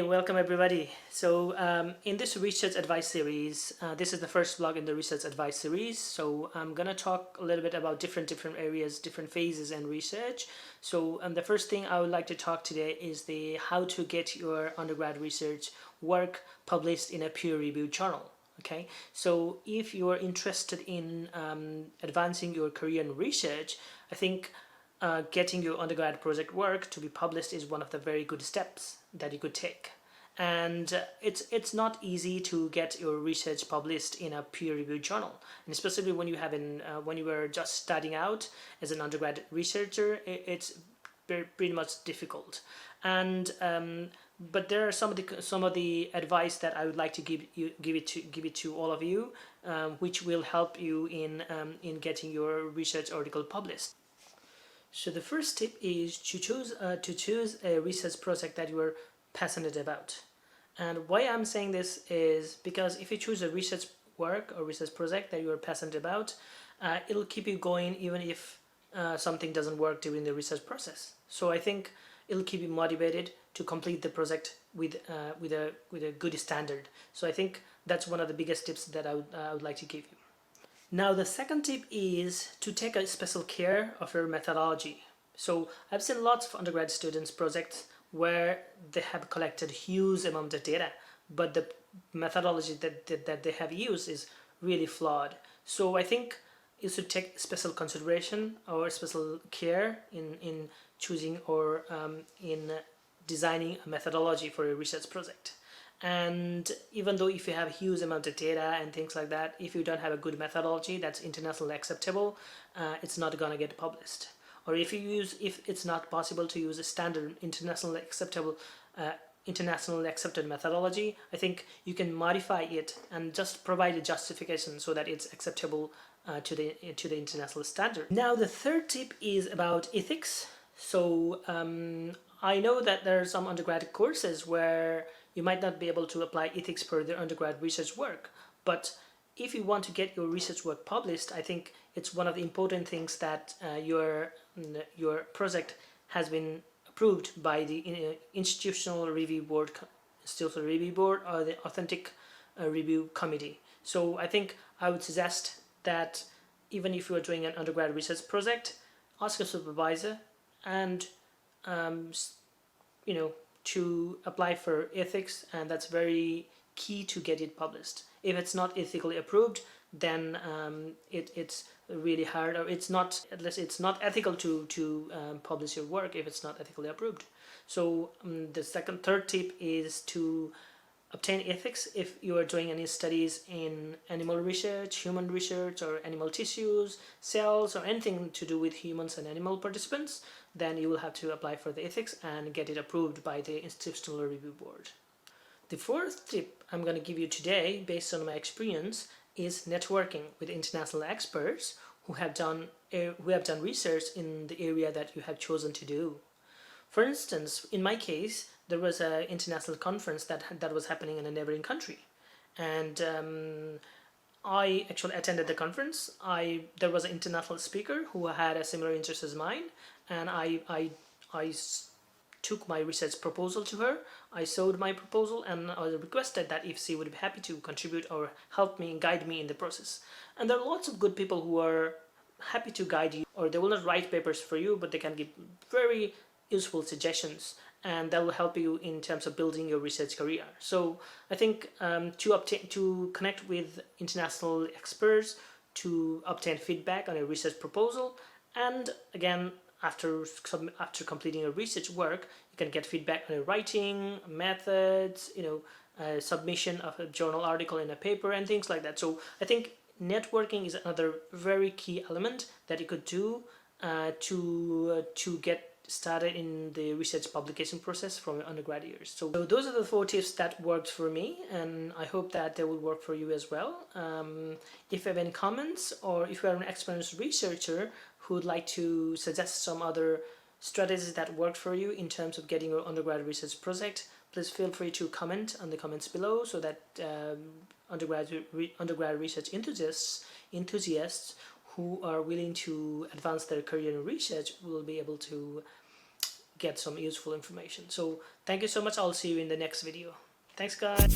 welcome everybody. In this research advice series, this is the first vlog in the research advice series. So I'm gonna talk a little bit about different areas, different phases in research. The first thing I would like to talk today is the how to get your undergrad research work published in a peer-reviewed journal. Okay, so if you are interested in advancing your career in research, I think getting your undergrad project work to be published is one of the very good steps that you could take. And it's not easy to get your research published in a peer-reviewed journal, and especially when you have when you were just starting out as an undergrad researcher, it's pretty much difficult. And but there are some of the advice that I would like to give it to all of you, which will help you in getting your research article published. So the first tip is to choose a research project that you are passionate about. And why I'm saying this is because if you choose a research work or research project that you are passionate about, it'll keep you going even if something doesn't work during the research process. So I think it'll keep you motivated to complete the project with a good standard. So I think that's one of the biggest tips that I would like to give you. Now the second tip is to take a special care of your methodology. So I've seen lots of undergrad students projects where they have collected huge amount of data, but the methodology that they have used is really flawed. So I think you should take special consideration or special care in choosing or in designing a methodology for a research project. And even though if you have a huge amount of data and things like that, if you don't have a good methodology that's internationally acceptable, it's not gonna get published. Or if it's not possible to use a standard internationally accepted methodology, I think you can modify it and just provide a justification so that it's acceptable to the international standard. Now the third tip is about ethics. So I know that there are some undergraduate courses where you might not be able to apply ethics for the undergrad research work, but if you want to get your research work published, I think it's one of the important things that your project has been approved by the institutional review board or the authentic review committee. So I think I would suggest that even if you are doing an undergrad research project, ask a supervisor and to apply for ethics, and that's very key to get it published. If it's not ethically approved, then it's really hard, or it's not ethical to publish your work if it's not ethically approved. So the third tip is to obtain ethics if you are doing any studies in animal research, human research, or animal tissues, cells, or anything to do with humans and animal participants. Then you will have to apply for the ethics and get it approved by the institutional review board. The fourth tip I'm going to give you today, based on my experience, is networking with international experts who have done research in the area that you have chosen to do. For instance, in my case, there was an international conference that was happening in a neighboring country, and I actually attended the conference. There was an international speaker who had a similar interest as mine, and I took my research proposal to her. I showed my proposal and I requested that if she would be happy to contribute or help me, guide me in the process. And there are lots of good people who are happy to guide you, or they will not write papers for you, but they can give very useful suggestions, and that will help you in terms of building your research career. So I think to connect with international experts, to obtain feedback on a research proposal, and again after completing a research work, you can get feedback on your writing methods, submission of a journal article in a paper and things like that. So I think networking is another very key element that you could do to get started in the research publication process from your undergrad years. So those are the 4 tips that worked for me, and I hope that they will work for you as well. If you have any comments, or if you are an experienced researcher who would like to suggest some other strategies that worked for you in terms of getting your undergrad research project, please feel free to comment on the comments below so that undergrad research enthusiasts who are willing to advance their career in research will be able to get some useful information. So thank you so much. I'll see you in the next video. Thanks guys.